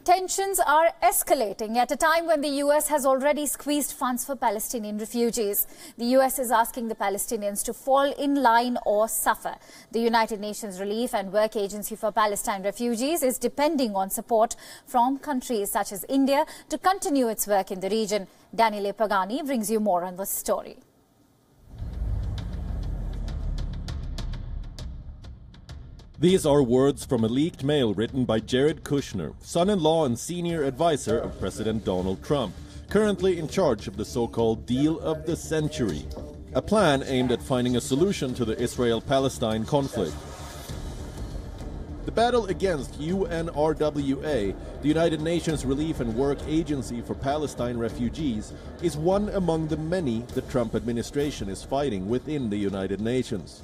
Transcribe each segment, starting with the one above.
Tensions are escalating at a time when the US has already squeezed funds for Palestinian refugees. The US is asking the Palestinians to fall in line or suffer. The United Nations Relief and Work Agency for Palestine Refugees is depending on support from countries such as India to continue its work in the region. Daniele Pagani brings you more on this story. These are words from a leaked mail written by Jared Kushner, son-in-law and senior advisor of President Donald Trump, currently in charge of the so-called Deal of the Century, a plan aimed at finding a solution to the Israel-Palestine conflict. The battle against UNRWA, the United Nations Relief and Work Agency for Palestine Refugees, is one among the many the Trump administration is fighting within the United Nations.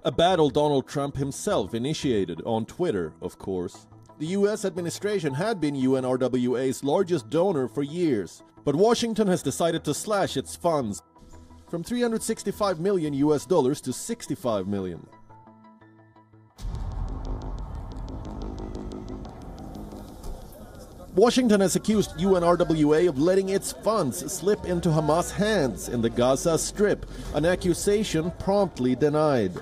A battle Donald Trump himself initiated on Twitter, of course. The US administration had been UNRWA's largest donor for years, but Washington has decided to slash its funds from $365 million to $65 million. Washington has accused UNRWA of letting its funds slip into Hamas' hands in the Gaza Strip, an accusation promptly denied.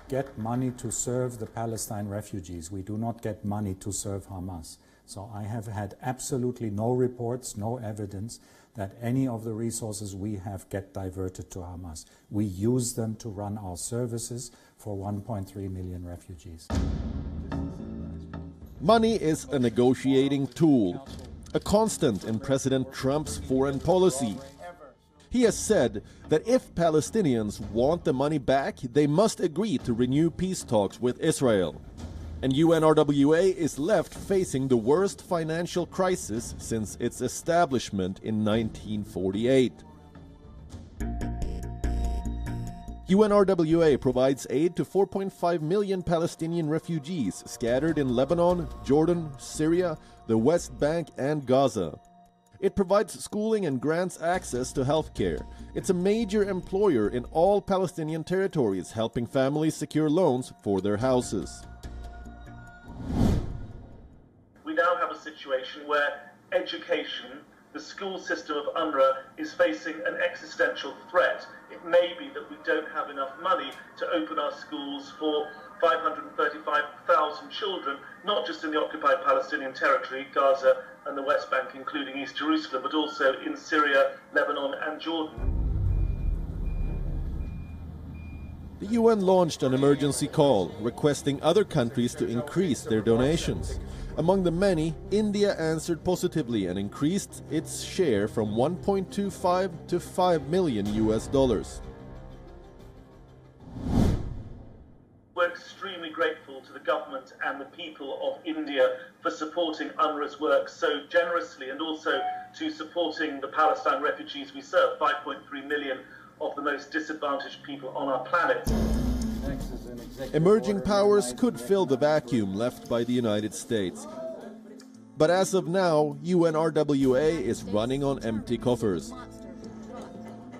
Get money to serve the Palestine refugees. We do not get money to serve Hamas. So I have had absolutely no reports, no evidence that any of the resources we have get diverted to Hamas. We use them to run our services for 1.3 million refugees. Money is a negotiating tool, a constant in President Trump's foreign policy. He has said that if Palestinians want the money back, they must agree to renew peace talks with Israel. And UNRWA is left facing the worst financial crisis since its establishment in 1948. UNRWA provides aid to 4.5 million Palestinian refugees scattered in Lebanon, Jordan, Syria, the West Bank and Gaza. It provides schooling and grants access to healthcare. It's a major employer in all Palestinian territories, helping families secure loans for their houses. We now have a situation where education, the school system of UNRWA, is facing an existential threat. It may be that we don't have enough money to open our schools for 535,000 children, not just in the occupied Palestinian territory, Gaza and the West Bank, including East Jerusalem, but also in Syria, Lebanon and Jordan. The UN launched an emergency call, requesting other countries to increase their donations. Among the many, India answered positively and increased its share from 1.25 to $5 million. We're extremely grateful to the government and the people of India for supporting UNRWA's work so generously, and also to supporting the Palestine refugees we serve, 5.3 million of the most disadvantaged people on our planet. Emerging powers could fill the vacuum left by the United States. But as of now, UNRWA is running on empty coffers.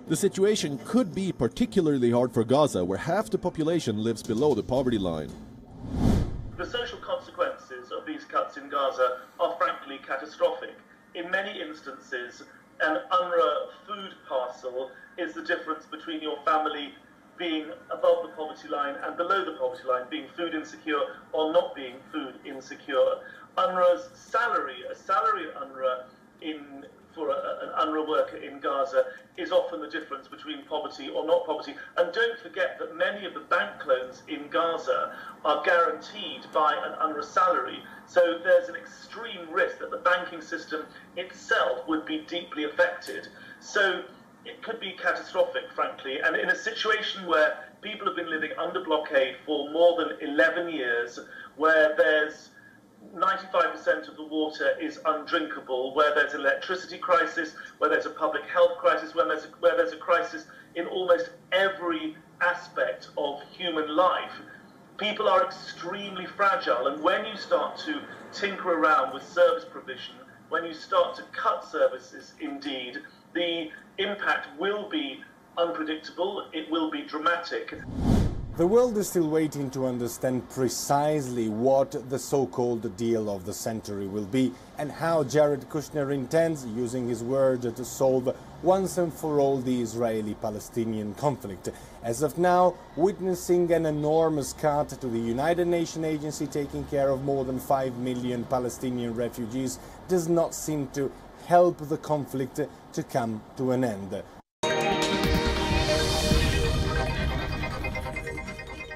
The situation could be particularly hard for Gaza, where half the population lives below the poverty line. The social consequences of these cuts in Gaza are frankly catastrophic. In many instances, an UNRWA food parcel is the difference between your family being above the poverty line and below the poverty line, being food insecure or not being food insecure. UNRWA's salary, a salary at UNRWA for an UNRWA worker in Gaza is often the difference between poverty or not poverty. And don't forget that many of the bank loans in Gaza are guaranteed by an UNRWA salary. So there's an extreme risk that the banking system itself would be deeply affected. So it could be catastrophic, frankly. And in a situation where people have been living under blockade for more than 11 years, where there's 95% of the water is undrinkable, where there's an electricity crisis, where there's a public health crisis, where there's a crisis in almost every aspect of human life, people are extremely fragile. And when you start to tinker around with service provision, when you start to cut services, indeed, the impact will be unpredictable, it will be dramatic. The world is still waiting to understand precisely what the so-called deal of the century will be and how Jared Kushner intends, using his word, to solve once and for all the Israeli-Palestinian conflict. As of now, witnessing an enormous cut to the United Nations agency taking care of more than 5 million Palestinian refugees does not seem to help the conflict to come to an end.